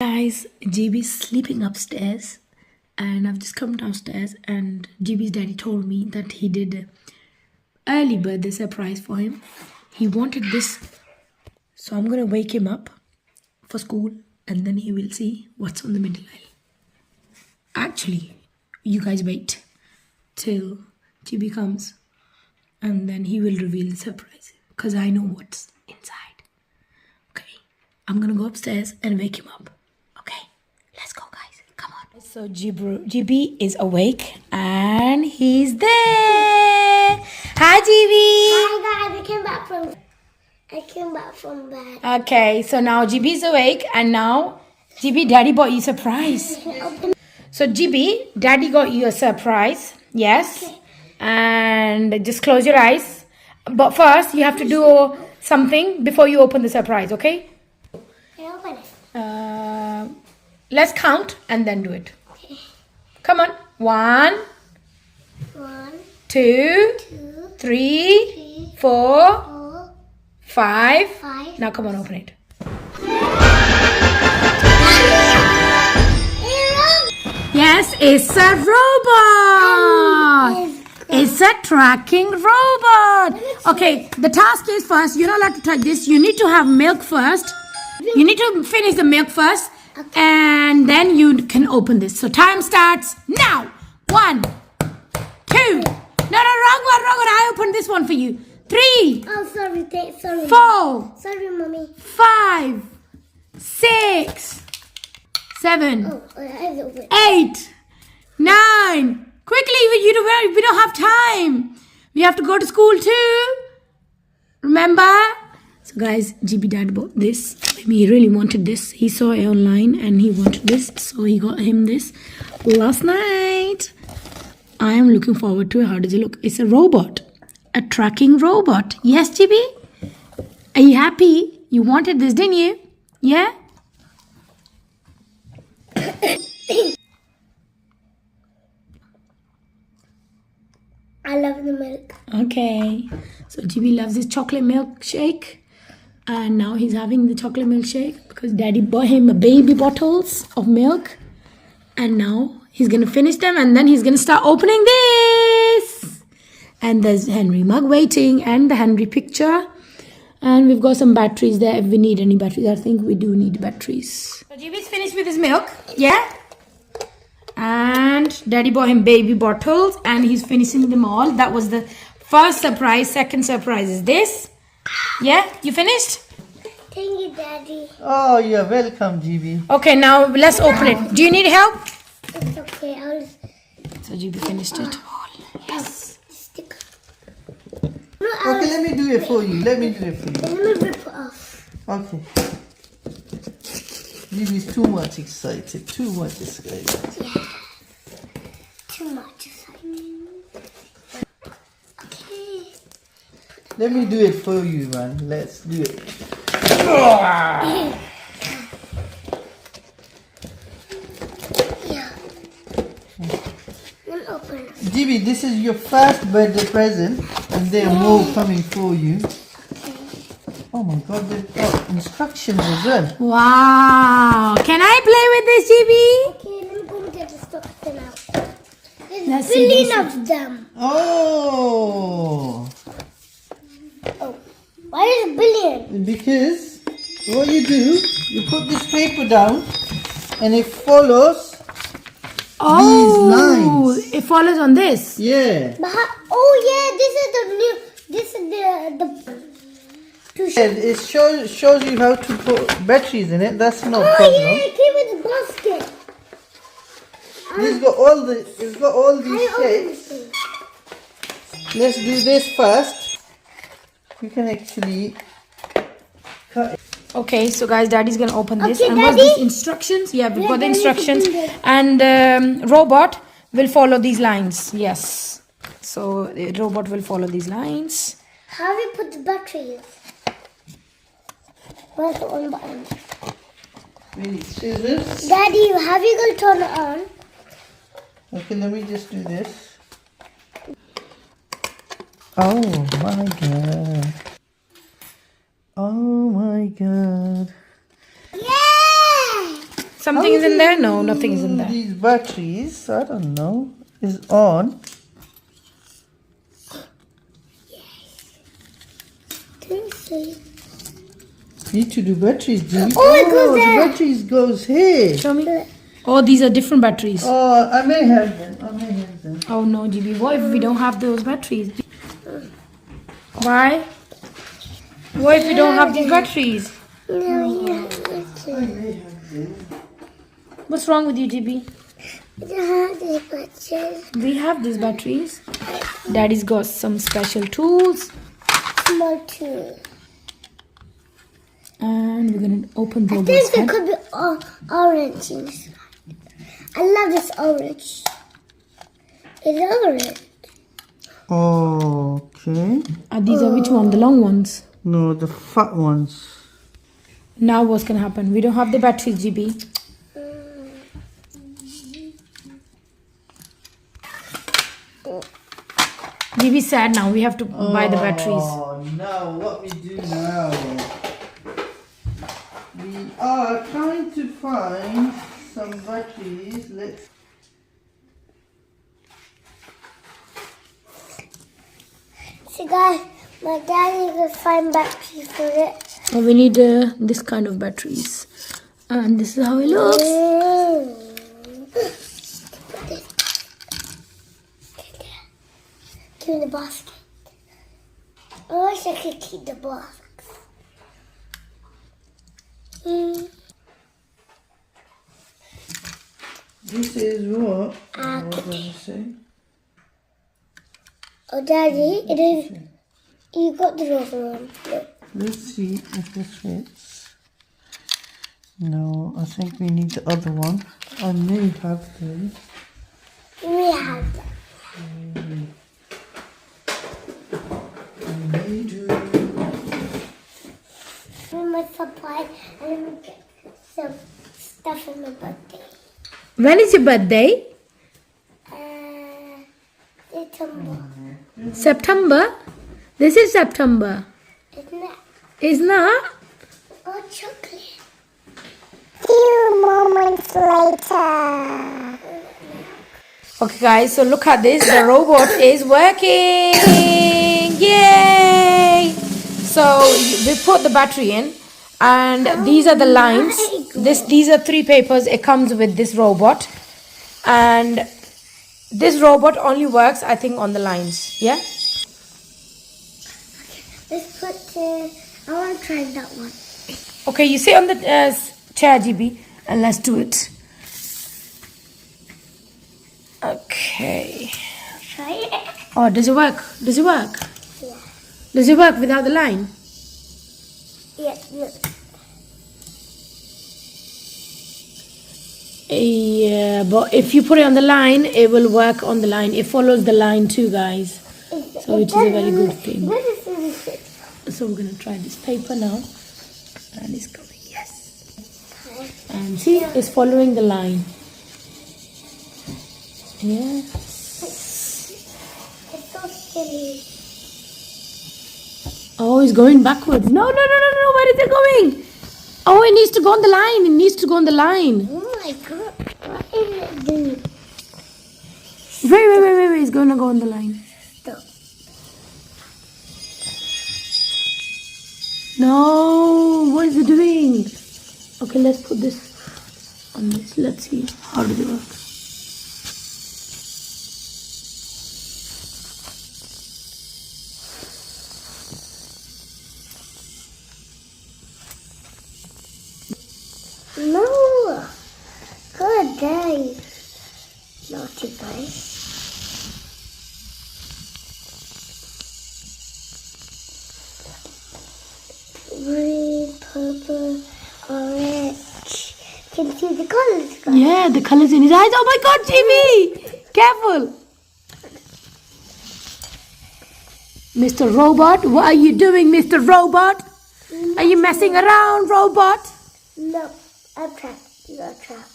Guys, JB's sleeping upstairs and I've just come downstairs and JB's daddy told me that he did an early birthday surprise for him. He wanted this, so I'm gonna wake him up for school and then he will see what's on the middle aisle. Actually, you guys wait till JB comes and then he will reveal the surprise because I know what's inside. Okay, I'm gonna go upstairs and wake him up. Okay, let's go, guys. Come on. So GB is awake and he's there. Hi, GB. Hi guys, I came back from bed. Okay, so now GB is awake and now GB, Daddy bought you a surprise. So GB, Daddy got you a surprise. Yes. Okay. And just close your eyes. But first, you have to do something before you open the surprise. Okay? Can I open it? Let's count and then do it. Okay. Come on. 1, 1, 2, 2, 3, 4, 4, 5. 5. Now come on, open it. Yes, it's a robot. It's a tracking robot. Okay, the task is first, you're not allowed to touch this. You need to have milk first. You need to finish the milk first. And then you can open this. So time starts now. 1, 2. No, wrong one. I opened this one for you. 3. Oh, sorry. Sorry. 4. Sorry, mommy. 5. 6. 7. Oh, I have to open. 8. 9. Quickly, we don't have time. We have to go to school too. Remember? So guys, GB dad bought this. He really wanted this. He saw it online and he wanted this. So he got him this last night. I am looking forward to it. How does it look? It's a robot. A tracking robot. Yes, GB? Are you happy? You wanted this, didn't you? Yeah? I love the milk. Okay. So GB loves his chocolate milkshake. And now he's having the chocolate milkshake because daddy bought him a baby bottles of milk. And now he's going to finish them and then he's going to start opening this. And there's Henry mug waiting and the Henry picture. And we've got some batteries there if we need any batteries. I think we do need batteries. So GB's finished with his milk. Yeah? And daddy bought him baby bottles and he's finishing them all. That was the first surprise. Second surprise is this. Yeah? You finished? Thank you, Daddy. Oh, you're welcome, GB. Okay, now let's open it. Do you need help? It's okay. So GB finished it all. Yes. Stick. Okay, let me do it for you. Let me rip it off. Okay. GB's too much excited. Too much excited. Yeah. Too much excitement. Okay. Let me do it for you, man. Let's do it. Yeah. Let me open it. GB, this is your first birthday present, and there are more coming for you. Oh my God, they've got instructions as well. Wow. Can I play with this, GB? Okay, let me go and get the stuff out. There's Let's a see, billion of them. Oh, Oh, why is a billion? because what you do, you put this paper down, and it follows these lines. It follows on this. Yeah. But oh yeah, this is the And it shows you how to put batteries in it. That's no Oh problem. yeah, it came with the basket. It's got all these I open shapes. this thing. Let's do this first. You can actually cut it. Okay, so guys, daddy's gonna open this. Okay, And what's Daddy? these instructions? Yeah, we've Yeah, got the Daddy, instructions. you can do And robot will follow these lines. Yes. So the robot will follow these lines. How do we put the batteries? Where's the on button? We need scissors. Daddy, have you got to turn it on? Okay, let me just do this. Oh my God. Oh my God. Yeah! Something is in there? No, nothing is in there. These batteries, I don't know, is on. Need to do batteries, do you? Oh, it goes the there. batteries goes here. Show me. Oh, these are different batteries. Oh, I may have them. Oh no, GB. What if we don't have those batteries? Why? What if we don't have these batteries? No, yeah. I may have them. What's wrong with you, GB? I don't have the pictures. We have these batteries. Daddy's got some special tools. Small too. And we're gonna open the I think it could be orange inside. I love this orange. It's orange. Okay. These are which one? The long ones. No, the fat ones. Now what's gonna happen? We don't have the batteries, GB. GB sad now. We have to buy the batteries. Oh no, what we do now? We are trying to find some batteries. Let's. See guys, my daddy will find batteries for it. We need this kind of batteries. And this is how it looks. Keep in the basket. I wish I could keep the box. This is what? What Okay. does it say? Oh, Daddy, it is. You got the other one. Look. Let's see if this fits. No, I think we need the other one. I may have them. We have that. I may do. We must supply and then we get some stuff for my birthday. When is your birthday? September. September? This is September. Isn't it? Is not? Oh, chocolate. Few moments later. Okay guys, so look at this. The robot is working. Yay! So we put the battery in and these are the lines. These are 3 papers. It comes with this robot. And this robot only works, I think, on the lines. Yeah? Let's put. I want to try that one. Okay, you sit on the chair, GB, and let's do it. Okay. Try it. Oh, does it work? Does it work? Yeah. Does it work without the line? Yeah. Look. Yeah, but if you put it on the line, it will work on the line. It follows the line too, guys. So it is a very good thing. So we're going to try this paper now. And it's going, yes. And see, it's following the line. Yeah. It's so silly. Oh, it's going backwards. No. Where is it going? Oh, it needs to go on the line. It needs to go on the line. Oh my god. What is it doing? Wait. It's going to go on the line. Stop. No, what is it doing? Okay, let's put this on this. Let's see. How does it work? No. Good day. Naughty boy. Green, purple, orange. Can you see the colors, guys? Yeah, the colors in his eyes. Oh my God, Jimmy! Careful! Mr. Robot, what are you doing, Mr. Robot? Are you messing around, Robot? No, I'm trapped. You are trapped.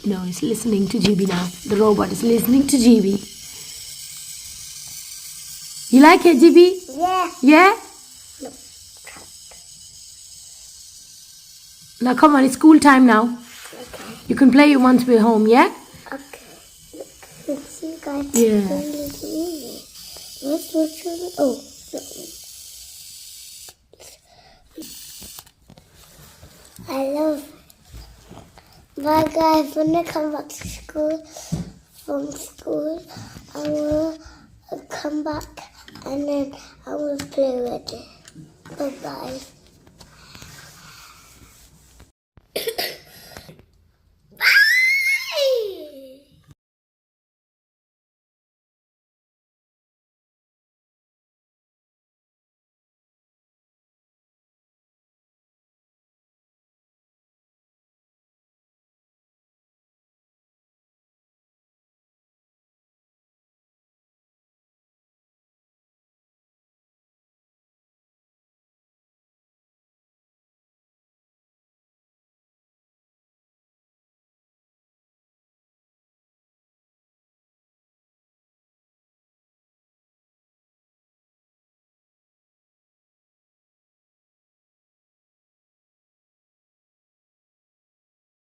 No, it's listening to GB now. The robot is listening to GB. You like it, GB? Yeah. Yeah? No, trapped. Now come on, it's school time now. Okay. You can play it once we're home, yeah? Okay. Look, see you guys. Yeah. Let's watch it. Oh, no. I love it. Bye guys, when I come back to school, from school, I will come back and then I will play with it. Bye bye.